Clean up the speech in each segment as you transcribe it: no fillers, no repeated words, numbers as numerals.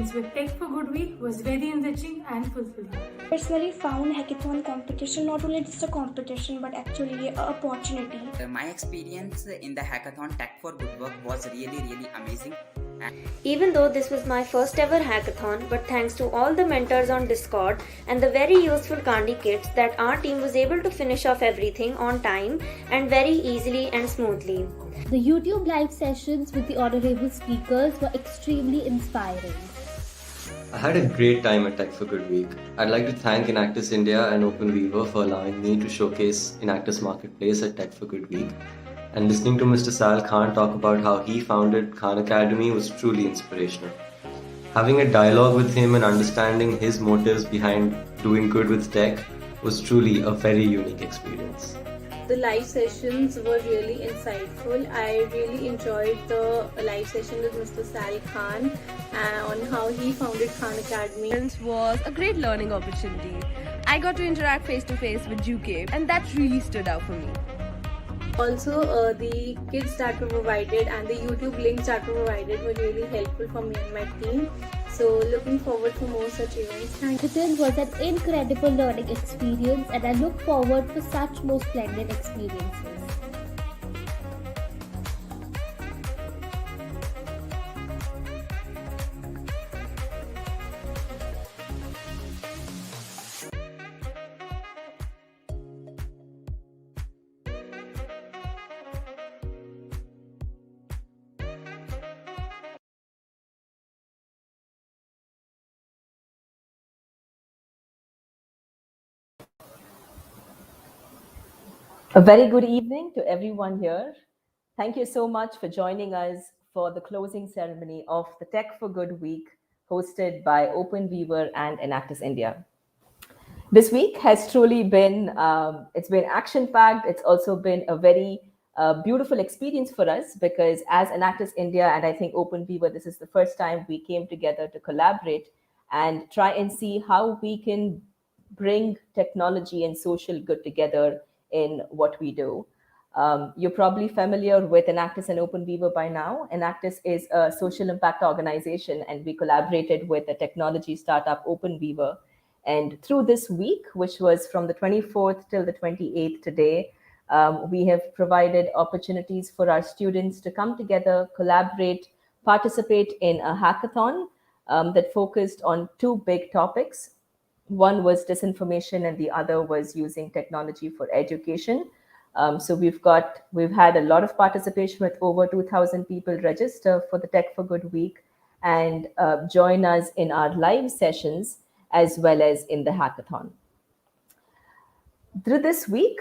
experience with Tech for Good Week was very enriching and fulfilling. Personally found hackathon competition not only just a competition but actually an opportunity. My experience in the hackathon Tech for Good Work was really amazing. Even though this was my first ever hackathon, but thanks to all the mentors on Discord and the very useful Candy kits that our team was able to finish off everything on time and very easily and smoothly. The YouTube live sessions with the honorable speakers were extremely inspiring. I had a great time at Tech for Good Week. I'd like to thank Enactus India and OpenWeaver for allowing me to showcase Enactus Marketplace at Tech for Good Week. And listening to Mr. Sal Khan talk about how he founded Khan Academy was truly inspirational. Having a dialogue with him and understanding his motives behind doing good with tech was truly a very unique experience. The live sessions were really insightful. I really enjoyed the live session with Mr. Sal Khan on how he founded Khan Academy. It was a great learning opportunity. I got to interact face to face with Juke, and that really stood out for me. Also, the kits that were provided and the YouTube links that were provided were really helpful for me and my team. So, looking forward for more such events. Hackathon was an incredible learning experience, and I look forward for such more splendid experiences. A very good evening to everyone here. Thank you so much for joining us for the closing ceremony of the Tech for Good Week hosted by OpenWeaver and Enactus India. This week has truly been, it's been action-packed. It's also been a very beautiful experience for us because as Enactus India and I think OpenWeaver, this is the first time we came together to collaborate and try and see how we can bring technology and social good together in what we do. You're probably familiar with Enactus and OpenWeaver by now. Enactus is a social impact organization, and we collaborated with the technology startup OpenWeaver. And through this week, which was from the 24th till the 28th today, we have provided opportunities for our students to come together, collaborate, participate in a hackathon that focused on two big topics. One was disinformation and the other was using technology for education. So we've had a lot of participation with over 2,000 people register for the Tech for Good Week and join us in our live sessions as well as in the hackathon. Through this week,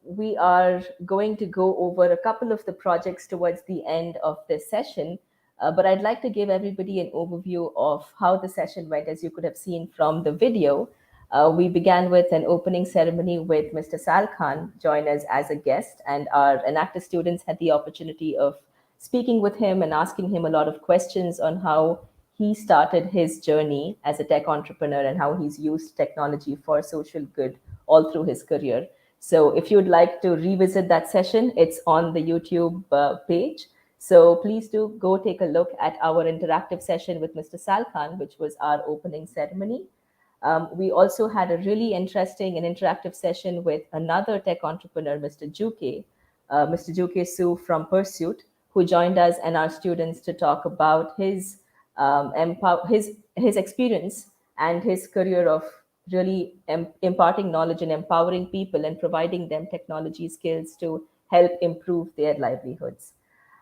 we are going to go over a couple of the projects towards the end of this session. But I'd like to give everybody an overview of how the session went. As you could have seen from the video, we began with an opening ceremony with Mr. Sal Khan join us as a guest, and our Enactus students had the opportunity of speaking with him and asking him a lot of questions on how he started his journey as a tech entrepreneur and how he's used technology for social good all through his career. So if you'd like to revisit that session, it's on the YouTube page. So please do go take a look at our interactive session with Mr. Sal Khan, which was our opening ceremony. We also had a really interesting and interactive session with another tech entrepreneur, Mr. Juke Su from Pursuit, who joined us and our students to talk about his experience and his career of really imparting knowledge and empowering people and providing them technology skills to help improve their livelihoods.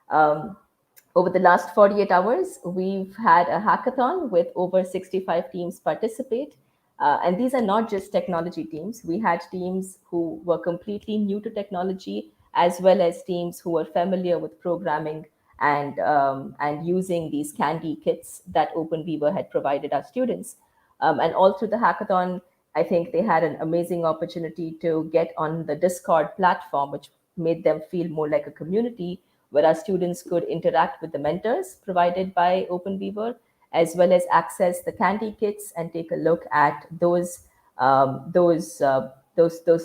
Over the last 48 hours, we've had a hackathon with over 65 teams participate. And these are not just technology teams. We had teams who were completely new to technology, as well as teams who were familiar with programming and using these Candy kits that OpenWeaver had provided our students. And all through the hackathon, I think they had an amazing opportunity to get on the Discord platform, which made them feel more like a community where our students could interact with the mentors provided by OpenWeaver, as well as access the Candy kits and take a look at those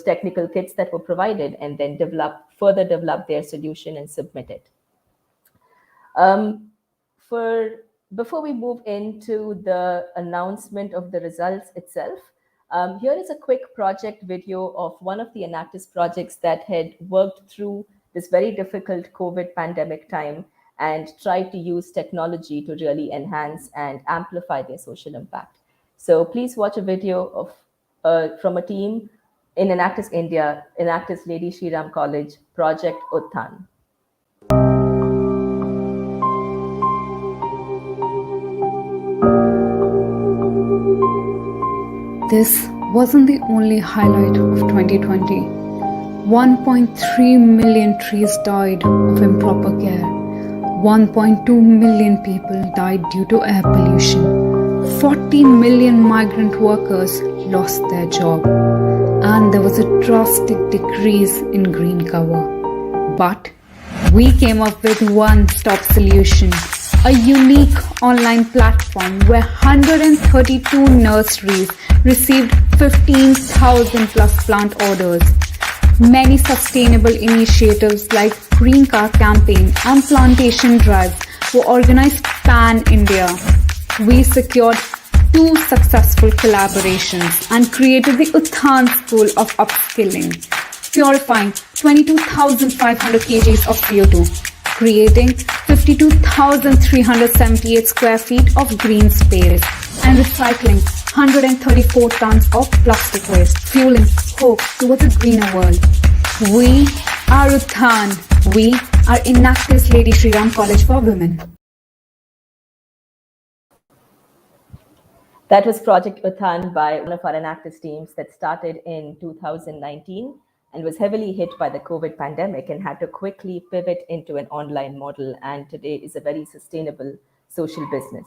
technical kits that were provided, and then further develop their solution and submit it. For Before we move into the announcement of the results itself, here is a quick project video of one of the Enactus projects that had worked through this very difficult COVID pandemic time and tried to use technology to really enhance and amplify their social impact. So please watch a video of from a team in Enactus India, Enactus Lady Shriram College, Project Utthan. This wasn't the only highlight of 2020. 1.3 million trees died of improper care. 1.2 million people died due to air pollution. 40 million migrant workers lost their job. And there was a drastic decrease in green cover. But we came up with one-stop solution. A unique online platform where 132 nurseries received 15,000 plus plant orders. Many sustainable initiatives like Green Car Campaign and Plantation Drives were organized pan-India. We secured 2 successful collaborations and created the Utthan School of Upskilling, purifying 22,500 kgs of CO2, creating 52,378 square feet of green space, and recycling 134 tons of plastic waste, fueling hope towards a greener world. We are Utthan. We are Enactus Lady Shriram College for Women. That was Project Utthan by one of our Enactus teams that started in 2019 and was heavily hit by the COVID pandemic and had to quickly pivot into an online model, and today is a very sustainable social business.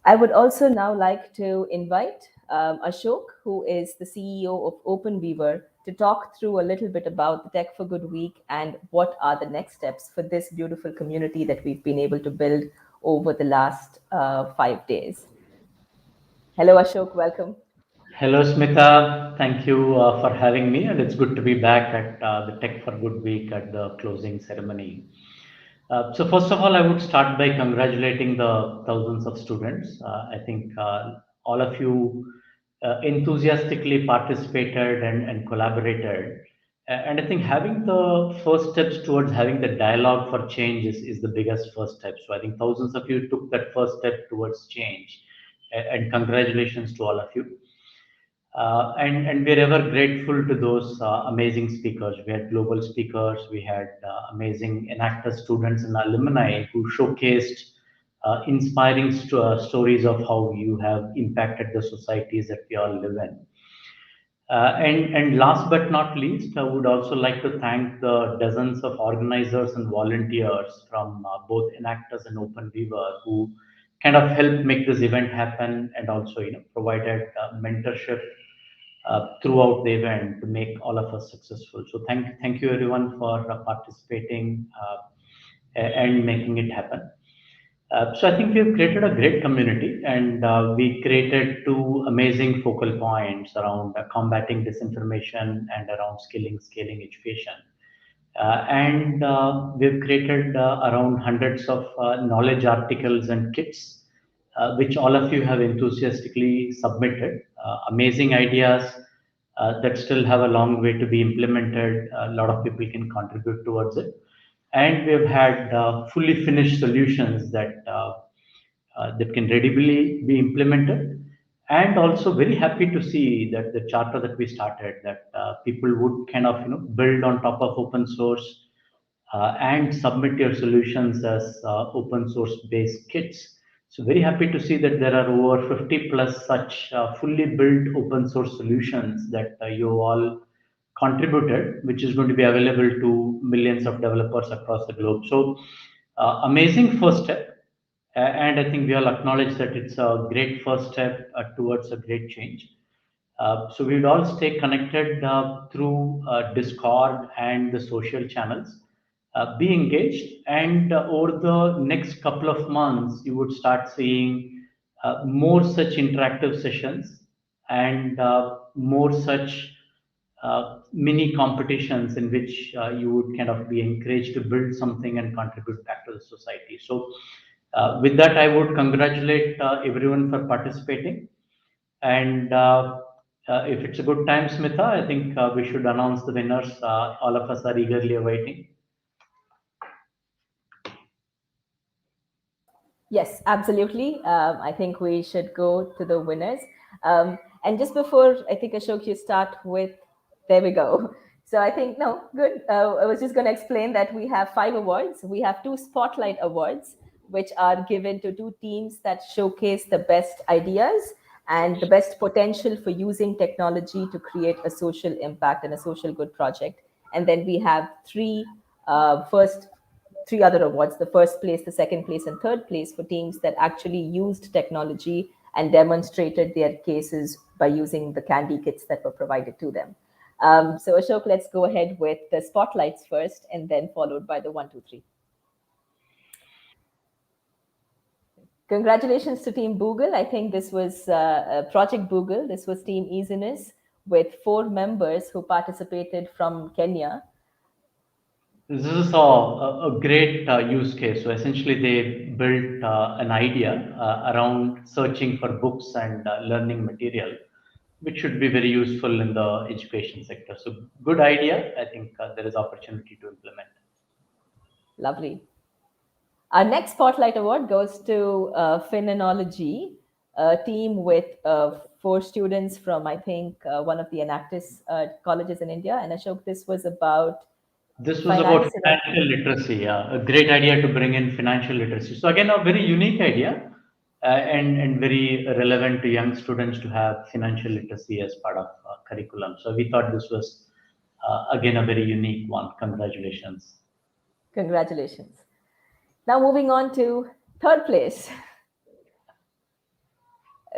I would also now like to invite Ashok, who is the CEO of OpenWeaver, to talk through a little bit about the Tech for Good Week and what are the next steps for this beautiful community that we've been able to build over the last 5 days. Hello, Ashok, welcome. Hello, Smita. Thank you for having me, and it's good to be back at the Tech for Good Week at the closing ceremony. So first of all, I would start by congratulating the thousands of students. I think all of you enthusiastically participated and collaborated. And I think having the first steps towards having the dialogue for change is the biggest first step. So I think thousands of you took that first step towards change. And congratulations to all of you. And we're ever grateful to those amazing speakers. We had global speakers, we had amazing Enactus students and alumni who showcased inspiring stories of how you have impacted the societies that we all live in. And last but not least, I would also like to thank the dozens of organizers and volunteers from both Enactus and OpenWeaver who kind of helped make this event happen, and also provided mentorship throughout the event to make all of us successful. So thank you everyone for participating and making it happen. So I think we've created a great community, and we created 2 amazing focal points around combating disinformation and around scaling education. And we've created around hundreds of knowledge articles and kits, which all of you have enthusiastically submitted. Amazing ideas that still have a long way to be implemented. A lot of people can contribute towards it. And we've had fully finished solutions that can readily be implemented. And also very happy to see that the charter that we started, that people would kind of build on top of open source and submit your solutions as open source based kits. So very happy to see that there are over 50 plus such fully built open source solutions that you all contributed, which is going to be available to millions of developers across the globe. So amazing first step. And I think we all acknowledge that it's a great first step towards a great change. So we would all stay connected through Discord and the social channels. Be engaged, and over the next couple of months, you would start seeing more such interactive sessions and more such mini competitions in which you would kind of be encouraged to build something and contribute back to the society. So, with that, I would congratulate everyone for participating. And if it's a good time, Smitha, I think we should announce the winners. All of us are eagerly awaiting. Yes, absolutely. I think we should go to the winners. And just before, I think Ashok, you start with, there we go. So I think, no, good. I was just going to explain that we have 5 awards. We have 2 spotlight awards, which are given to 2 teams that showcase the best ideas and the best potential for using technology to create a social impact and a social good project. And then we have 3 other awards: the first place, the second place, and third place for teams that actually used technology and demonstrated their cases by using the candy kits that were provided to them. So Ashok, let's go ahead with the spotlights first, and then followed by the 1, 2, 3. Congratulations to Team Boogle. I think this was Project Boogle. This was Team Easiness with 4 members who participated from Kenya. This is a great use case. So essentially, they built an idea around searching for books and learning material, which should be very useful in the education sector. So good idea. I think there is opportunity to implement. Lovely. Our next Spotlight Award goes to Phenomenology, a team with 4 students from, I think, one of the Enactus colleges in India. And Ashok, this was about This was about finance. financial literacy. Yeah, a great idea to bring in financial literacy. So again, a very unique idea and very relevant to young students to have financial literacy as part of curriculum. So we thought this was again a very unique one. Congratulations. Congratulations. Now moving on to third place.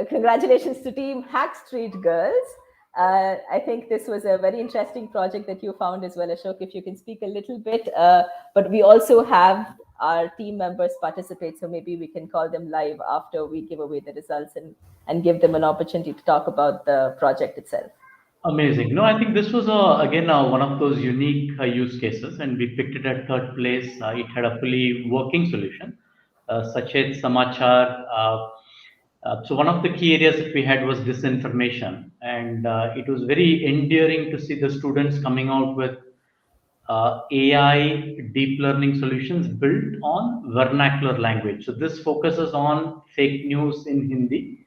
Congratulations to Team Hack Street Girls. I think this was a very interesting project that you found as well, Ashok, if you can speak a little bit. But we also have our team members participate, so maybe we can call them live after we give away the results and give them an opportunity to talk about the project itself. Amazing. No, I think this was again one of those unique use cases, and we picked it at third place. It had a fully working solution, Sachet Samachar. So one of the key areas that we had was disinformation, and it was very endearing to see the students coming out with AI deep learning solutions built on vernacular language. So this focuses on fake news in Hindi,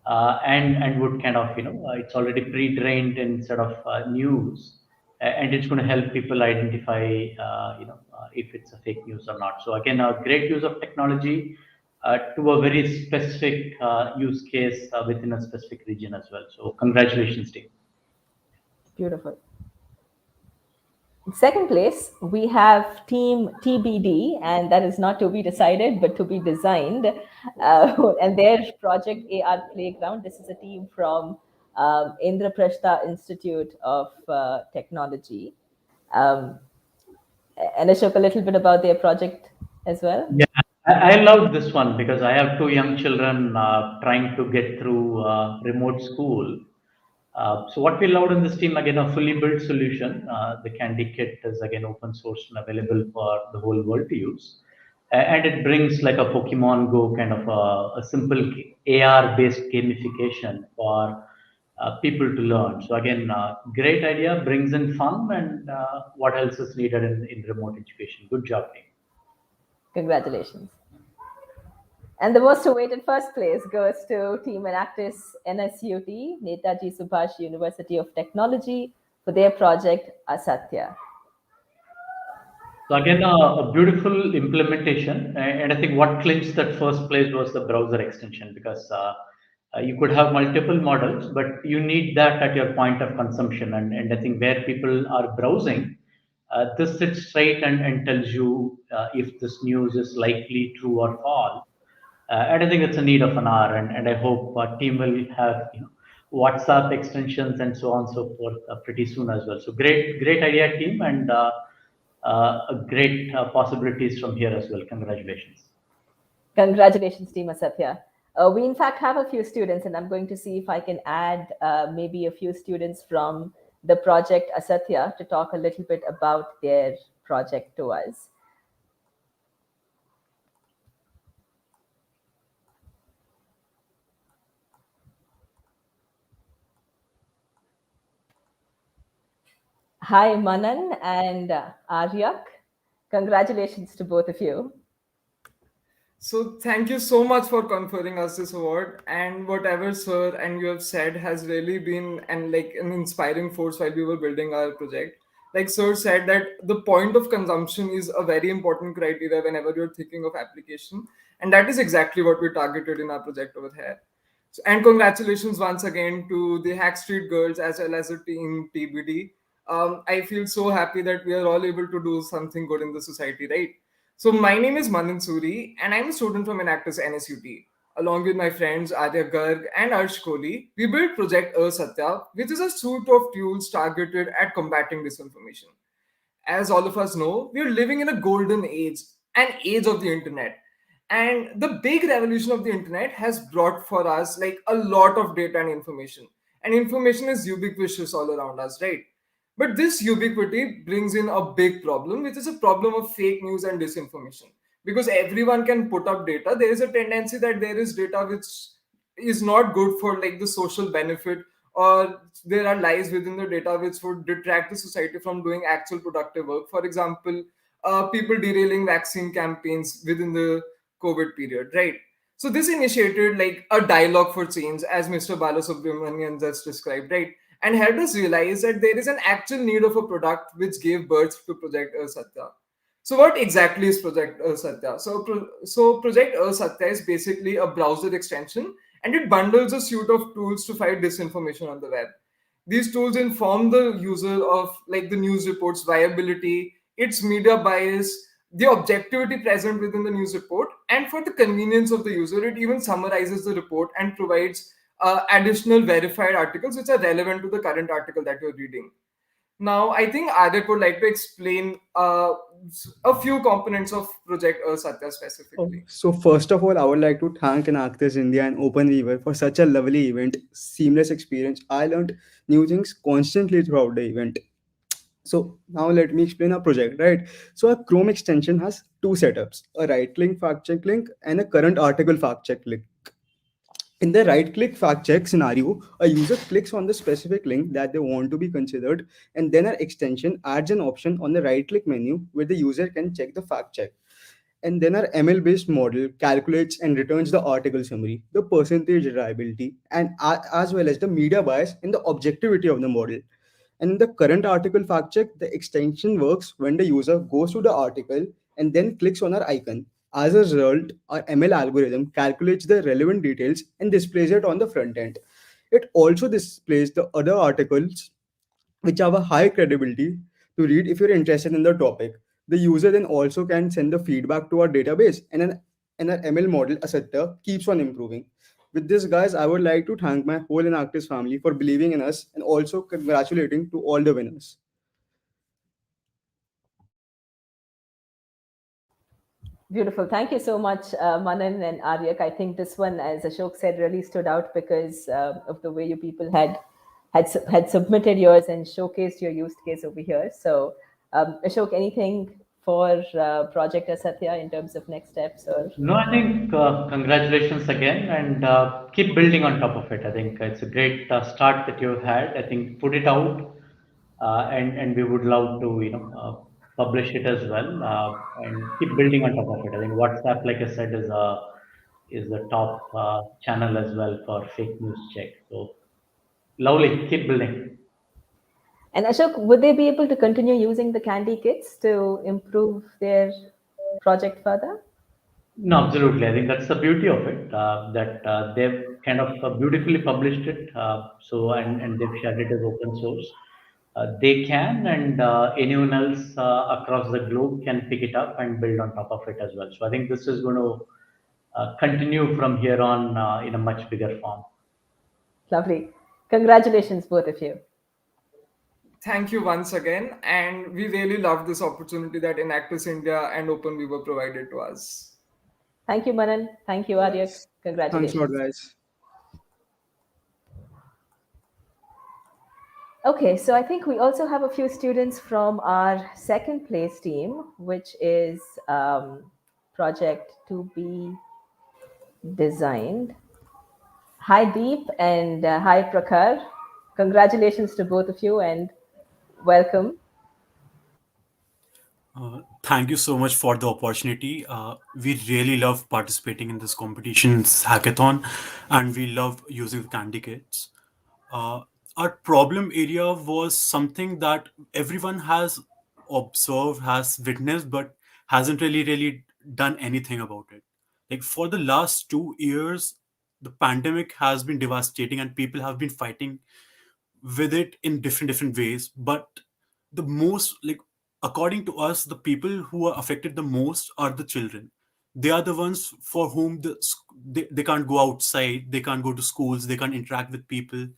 and would kind of it's already pre-trained instead of news, and it's going to help people identify if it's a fake news or not. So again, a great use of technology to a very specific use case within a specific region as well. So congratulations, team. Beautiful. In second place, we have Team TBD, and that is not to be decided, but to be designed. And their project AR Playground. This is a team from Indraprastha Institute of Technology. And Ashok, a little bit about their project as well. Yeah, I love this one because I have 2 young children trying to get through remote school. So what we allowed in this team, again, a fully built solution. The Candy Kit is again open source and available for the whole world to use. And it brings like a Pokemon Go kind of a simple AR-based gamification for people to learn. So again, great idea, brings in fun, and what else is needed in remote education. Good job, team. Congratulations. And the most awaited first place goes to Team Enactus NSUT, Netaji Subhash University of Technology, for their project Asatya. So again, a beautiful implementation, and I think what clinched that first place was the browser extension, because you could have multiple models, but you need that at your point of consumption. And I think where people are browsing, this sits straight and tells you if this news is likely true or false. And I think it's a need of an hour, and I hope our team will have WhatsApp extensions and so on and so forth pretty soon as well. So great idea, team, and a great possibilities from here as well. Congratulations. Congratulations, Team Asatya. We in fact have a few students, and I'm going to see if I can add maybe a few students from the project Asatya to talk a little bit about their project to us. Hi, Manan and Aryak. Congratulations to both of you. So thank you so much for conferring us this award. And whatever sir and you have said has really been an inspiring force while we were building our project. Like sir said that the point of consumption is a very important criteria whenever you're thinking of application, and that is exactly what we targeted in our project over here. So, and congratulations once again to the Hack Street Girls as well as the team TBD. I feel so happy that we are all able to do something good in the society, right? So my name is Manan Suri, and I'm a student from Enactus NSUT. Along with my friends Arya Garg and Arsh Kohli, we built Project Satya, which is a suite of tools targeted at combating disinformation. As all of us know, we are living in a golden age, an age of the internet. And the big revolution of the internet has brought for us like a lot of data and information. And information is ubiquitous all around us, right? But this ubiquity brings in a big problem, which is a problem of fake news and disinformation. Because everyone can put up data, there is a tendency that there is data which is not good for like the social benefit, or there are lies within the data which would detract the society from doing actual productive work. For example, people derailing vaccine campaigns within the COVID period, right? So this initiated like a dialogue for change, as Mr. Balasubramanian just described, right? And helped us realize that there is an actual need of a product which gave birth to Project Satya. So what exactly is Project Satya? So Project Satya is basically a browser extension, and it bundles a suite of tools to fight disinformation on the web. These tools inform the user of like the news report's viability, its media bias, the objectivity present within the news report, and for the convenience of the user, it even summarizes the report and provides additional verified articles which are relevant to the current article that you're reading. Now, I think Adik would like to explain a few components of Project Satya specifically. So first of all, I would like to thank Enactus India and OpenWeaver for such a lovely event, seamless experience. I learned new things constantly throughout the event. So now let me explain our project, right? So our Chrome extension has two setups: a right link fact check link and a current article fact check link. In the right click fact check scenario, a user clicks on the specific link that they want to be considered, and then our extension adds an option on the right click menu where the user can check the fact check. And then our ML based model calculates and returns the article summary, the percentage reliability, and as well as the media bias and the objectivity of the model. And in the current article fact check, the extension works when the user goes to the article and then clicks on our icon. As a result, our ML algorithm calculates the relevant details and displays it on the front end. It also displays the other articles which have a high credibility to read if you're interested in the topic. The user then also can send the feedback to our database, and our ML model, Asatya, keeps on improving. With this, guys, I would like to thank my whole Enactus family for believing in us and also congratulating to all the winners. Beautiful. Thank you so much, Manan and Aryak. I think this one, as Ashok said, really stood out because of the way you people had submitted yours and showcased your use case over here. So, Ashok, anything for Project Asatya in terms of next steps? Or No, I think congratulations again, and keep building on top of it. I think it's a great start that you've had. I think put it out, and we would love to publish it as well, and keep building on top of it. I think WhatsApp, like I said, is the top channel as well for fake news check. So lovely, keep building. and Ashok, would they be able to continue using the candy kits to improve their project further? No, absolutely. I think that's the beauty of it. That they've kind of beautifully published it. And they've shared it as open source. They can, and anyone else across the globe can pick it up and build on top of it as well. So I think this is going to continue from here on in a much bigger form. Lovely. Congratulations, both of you. Thank you once again, and we really love this opportunity that Enactus India and OpenWeaver provided to us. Thank you, Manan. Thank you, Aryak. Congratulations. Thanks a lot, guys. Okay, so I think we also have a few students from our second place team, which is project to be designed. Hi Deep and hi Prakhar. Congratulations to both of you and welcome. Thank you so much for the opportunity. We really love participating in this competition's hackathon, and we love using the candy kits. Uh, our problem area was something that everyone has observed, has witnessed, but hasn't really done anything about it. Like for the last 2 years, the pandemic has been devastating, and people have been fighting with it in different ways. But the most, like, according to us, the people who are affected the most are the children. They are the ones for whom they can't go outside, they can't go to schools, they can't interact with people,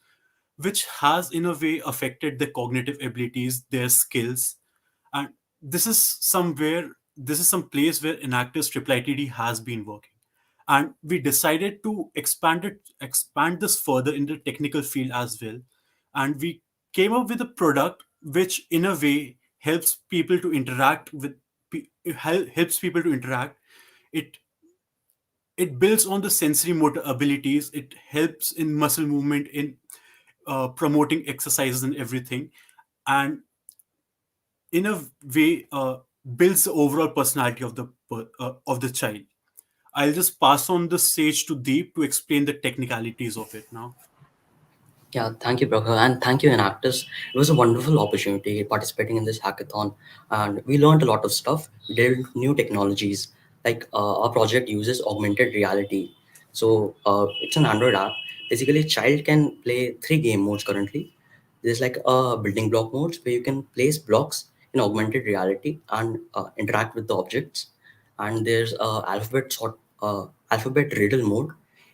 which has in a way affected their cognitive abilities, their skills. And this is some place where Enactus Triple ITD has been working. And we decided to expand this further in the technical field as well. And we came up with a product which in a way helps people to interact with helps people to interact. It it builds on the sensory motor abilities. It helps in muscle movement, in promoting exercises and everything, and in a way builds the overall personality of the child. I'll just pass on the stage to Deep to explain the technicalities of it now. Yeah, thank you, Prabha, and thank you, Enactus. It was a wonderful opportunity participating in this hackathon, and we learned a lot of stuff. We did new technologies, like our project uses augmented reality. So it's an Android app. Basically, a child can play 3 game modes currently. There's like a building block modes where you can place blocks in augmented reality and interact with the objects. And there's alphabet riddle mode,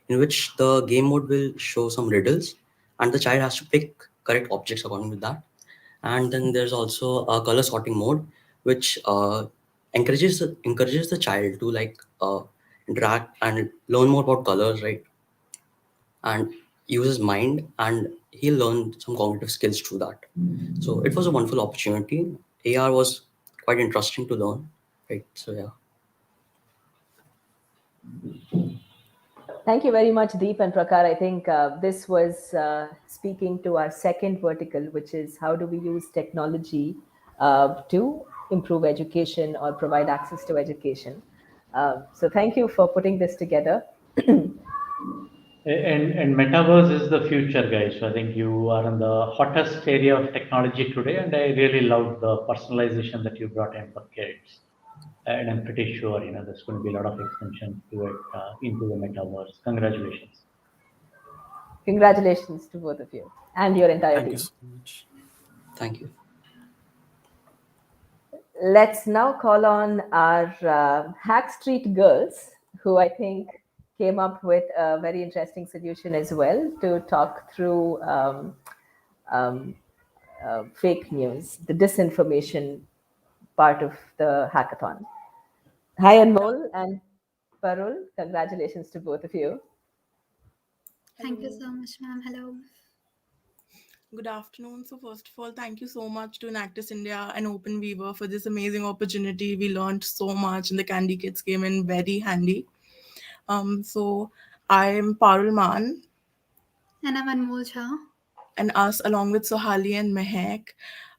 in which the game mode will show some riddles and the child has to pick correct objects according to that. And then there's also a color sorting mode, which encourages the child to like interact and learn more about colors, right? And use his mind, and he'll learn some cognitive skills through that. So it was a wonderful opportunity. AR was quite interesting to learn, right? So yeah. Thank you very much, Deep and Prakar. I think this was speaking to our second vertical, which is how do we use technology to improve education or provide access to education. So thank you for putting this together. And metaverse is the future, guys. So I think you are in the hottest area of technology today, and I really love the personalization that you brought in for kids. And I'm pretty sure there's going to be a lot of extension to it into the metaverse. Congratulations. Congratulations to both of you and your entire Thank team. you so much. Thank you. Let's now call on our Hack Street girls, who I think came up with a very interesting solution as well to talk through fake news, the disinformation part of the hackathon. Hi, Anmol and Parul. Congratulations to both of you. Thank you so much, ma'am. Hello. Good afternoon. So first of all, thank you so much to Enactus India and OpenWeaver for this amazing opportunity. We learned so much and the Candy Kids came in very handy. So I'm Parul Man. And I'm Anmol Jha. And us along with Sohali and Mehak,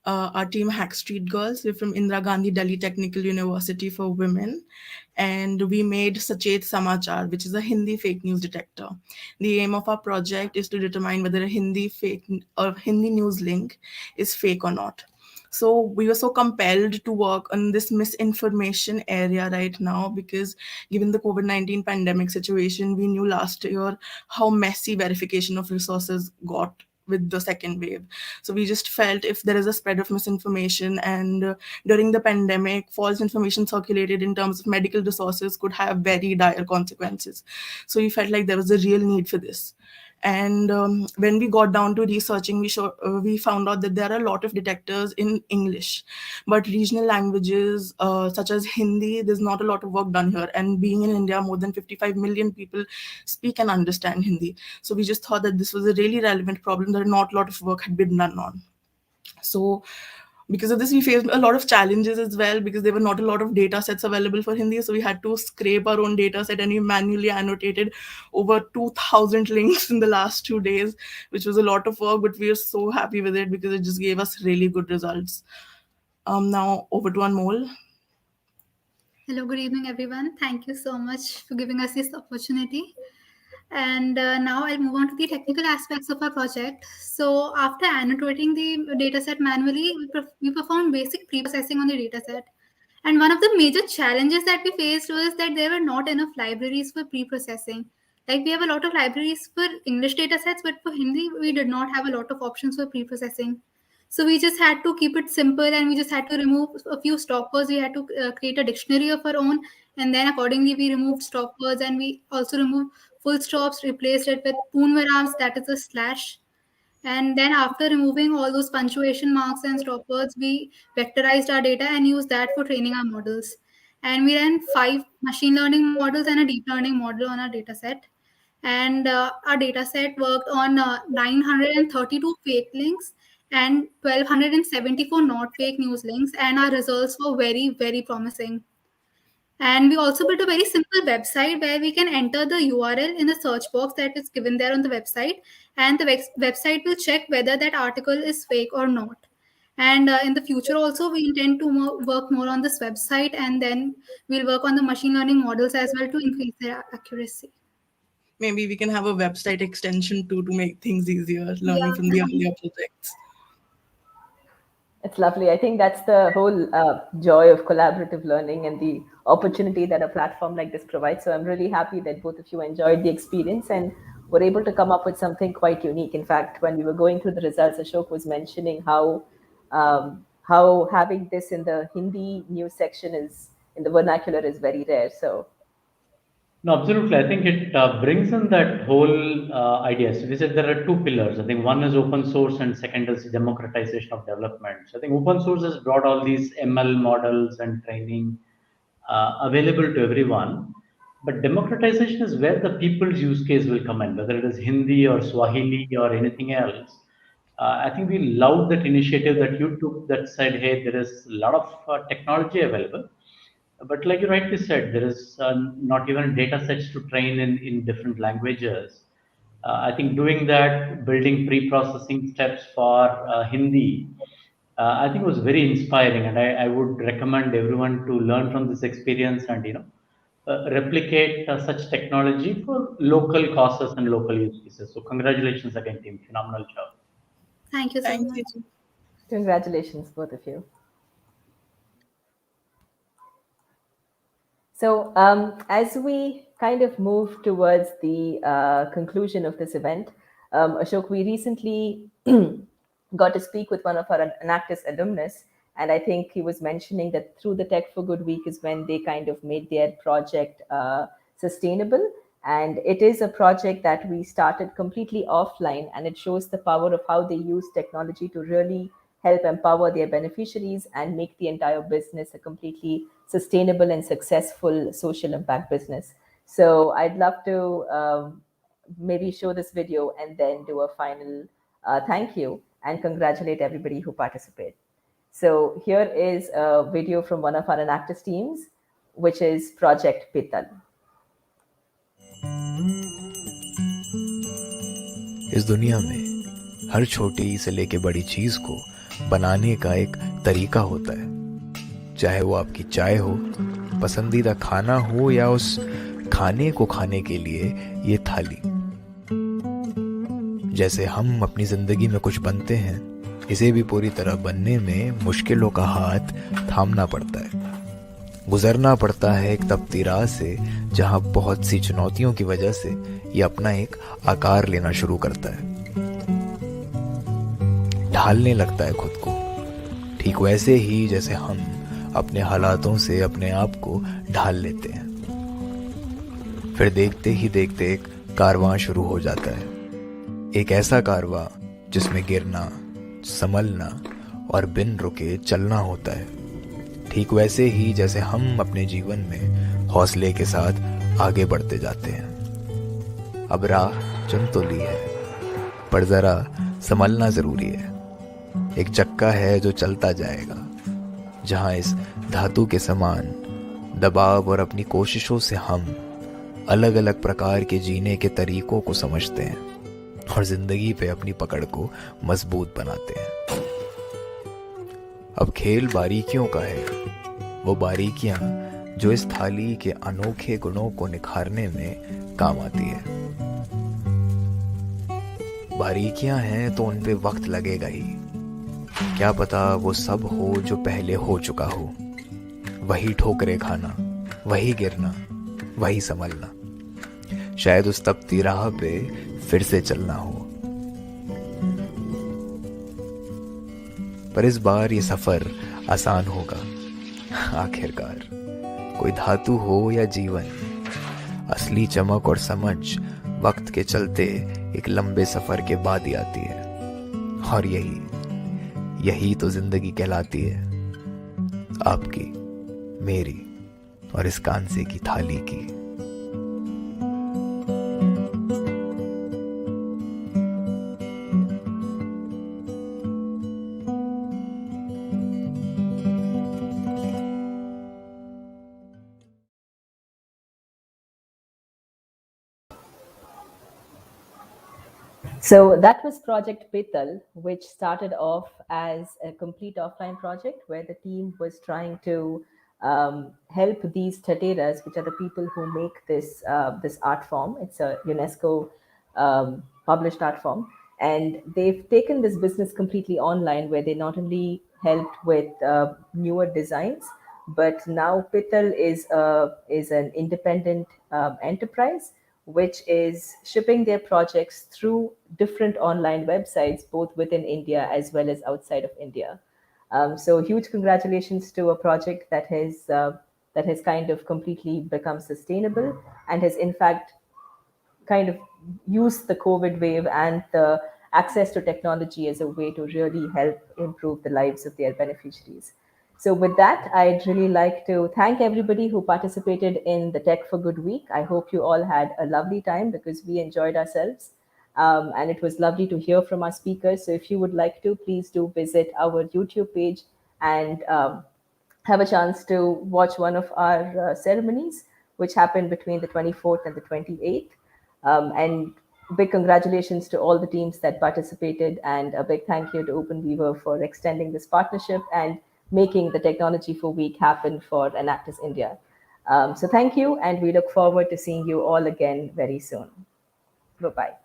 our team Hack Street Girls. We're from Indira Gandhi Delhi Technical University for Women. And we made Sachet Samachar, which is a Hindi fake news detector. The aim of our project is to determine whether a Hindi news link is fake or not. So we were so compelled to work on this misinformation area right now because given the COVID-19 pandemic situation, we knew last year how messy verification of resources got with the second wave. So we just felt if there is a spread of misinformation and during the pandemic, false information circulated in terms of medical resources could have very dire consequences. So we felt like there was a real need for this. And when we got down to researching, we found out that there are a lot of detectors in English, but regional languages such as Hindi, there's not a lot of work done here. And being in India, more than 55 million people speak and understand Hindi. So we just thought that this was a really relevant problem that not a lot of work had been done on. So because of this, we faced a lot of challenges as well, because there were not a lot of data sets available for Hindi. So we had to scrape our own data set, and we manually annotated over 2,000 links in the last 2 days, which was a lot of work, but we are so happy with it because it just gave us really good results. Now over to Anmol. Hello, good evening, everyone. Thank you so much for giving us this opportunity. And now I'll move on to the technical aspects of our project. So after annotating the dataset manually, we performed basic pre-processing on the dataset. And one of the major challenges that we faced was that there were not enough libraries for pre-processing. Like we have a lot of libraries for English datasets, but for Hindi, we did not have a lot of options for pre-processing. So we just had to keep it simple, and we just had to remove a few stop words. We had to create a dictionary of our own, and then accordingly we removed stop words, and we also removed full stops, replaced it with poonvarams, that is a slash. And then after removing all those punctuation marks and stop words, we vectorized our data and used that for training our models. And we ran 5 machine learning models and a deep learning model on our data set. And our data set worked on 932 fake links and 1274 not fake news links, and our results were very, very promising. And we also built a very simple website where we can enter the URL in the search box that is given there on the website, and the website will check whether that article is fake or not. And in the future also, we intend to work more on this website, and then we'll work on the machine learning models as well to increase their accuracy. Maybe we can have a website extension too, to make things easier, learning Yeah. from the earlier projects. It's lovely. I think that's the whole joy of collaborative learning and the opportunity that a platform like this provides. So I'm really happy that both of you enjoyed the experience and were able to come up with something quite unique. In fact, when we were going through the results, Ashok was mentioning how having this in the Hindi news section is in the vernacular is very rare. So No, absolutely. I think it brings in that whole idea. So we said there are two pillars. I think one is open source and second is democratization of development. So I think open source has brought all these ML models and training available to everyone. But democratization is where the people's use case will come in, whether it is Hindi or Swahili or anything else. I think we loved that initiative that you took that said, hey, there is a lot of technology available. But like you rightly said, there is not even data sets to train in different languages. I think doing that, building pre-processing steps for Hindi, I think was very inspiring, and I would recommend everyone to learn from this experience and replicate such technology for local causes and local use cases. So congratulations again, team, phenomenal job. Thank you so much. congratulations, both of you. So as we kind of move towards the conclusion of this event, Ashok, we recently got to speak with one of our Enactus alumnus, and I think he was mentioning that through the Tech for Good Week is when they kind of made their project sustainable. And it is a project that we started completely offline, and it shows the power of how they use technology to really help empower their beneficiaries and make the entire business a completely sustainable and successful social impact business. So I'd love to maybe show this video and then do a final thank you and congratulate everybody who participated. So here is a video from one of our Enactus teams, which is Project Pital. इस दुनिया में हर छोटी से लेके बड़ी चीज को बनाने का एक तरीका होता है, चाहे वो आपकी चाय हो, पसंदीदा खाना हो या उस खाने को खाने के लिए ये थाली। जैसे हम अपनी जिंदगी में कुछ बनते हैं, इसे भी पूरी तरह बनने में मुश्किलों का हाथ थामना पड़ता है, गुजरना पड़ता है एक तपती राह से जहां बहुत सी चुनौतियों की वजह से ये अपना एक आकार लेना शुरू करता है, ढालने लगता है खुद को, ठीक वैसे ही जैसे हम अपने हालातों से अपने आप को ढाल लेते हैं। फिर देखते ही देखते एक कारवां शुरू हो जाता है, एक ऐसा कारवां जिसमें गिरना, संभलना और बिन रुके चलना होता है, ठीक वैसे ही जैसे हम अपने जीवन में हौसले के साथ आगे बढ़ते जाते हैं। अब राह चुन तो ली है, पर जरा संभलना जरूरी है, एक चक्का है जो चलता जाएगा, जहां इस धातु के समान दबाव और अपनी कोशिशों से हम अलग अलग प्रकार के जीने के तरीकों को समझते हैं और जिंदगी पे अपनी पकड़ को मजबूत बनाते हैं। अब खेल बारीकियों का है, वो बारीकियां जो इस थाली के अनोखे गुणों को निखारने में काम आती है। बारीकियां हैं तो उन पे वक्त लगेगा ही, क्या पता वो सब हो जो पहले हो चुका हो। वही ठोकरे खाना, वही गिरना, वही संभलना, शायद उस तपती राह पे फिर से चलना हो। पर इस बार ये सफर आसान होगा। आखिरकार कोई धातु हो या जीवन, असली चमक और समझ वक्त के चलते एक लंबे सफर के बाद ही आती है। और यही तो जिंदगी कहलाती है, आपकी, मेरी और इस कांसे की थाली की। So that was Project Pital, which started off as a complete offline project where the team was trying to help these tateras, which are the people who make this art form. It's a UNESCO published art form, and they've taken this business completely online, where they not only helped with newer designs, but now Pital is an independent enterprise which is shipping their projects through different online websites, both within India as well as outside of India. So huge congratulations to a project that has kind of completely become sustainable and has in fact kind of used the COVID wave and the access to technology as a way to really help improve the lives of their beneficiaries. So with that, I'd really like to thank everybody who participated in the Tech for Good week. I hope you all had a lovely time because we enjoyed ourselves. And it was lovely to hear from our speakers. So if you would like to, please do visit our YouTube page and have a chance to watch one of our ceremonies, which happened between the 24th and the 28th. And big congratulations to all the teams that participated, and a big thank you to OpenWeaver for extending this partnership and making the Technology for Week happen for Enactus India. So thank you, and we look forward to seeing you all again very soon. Bye-bye.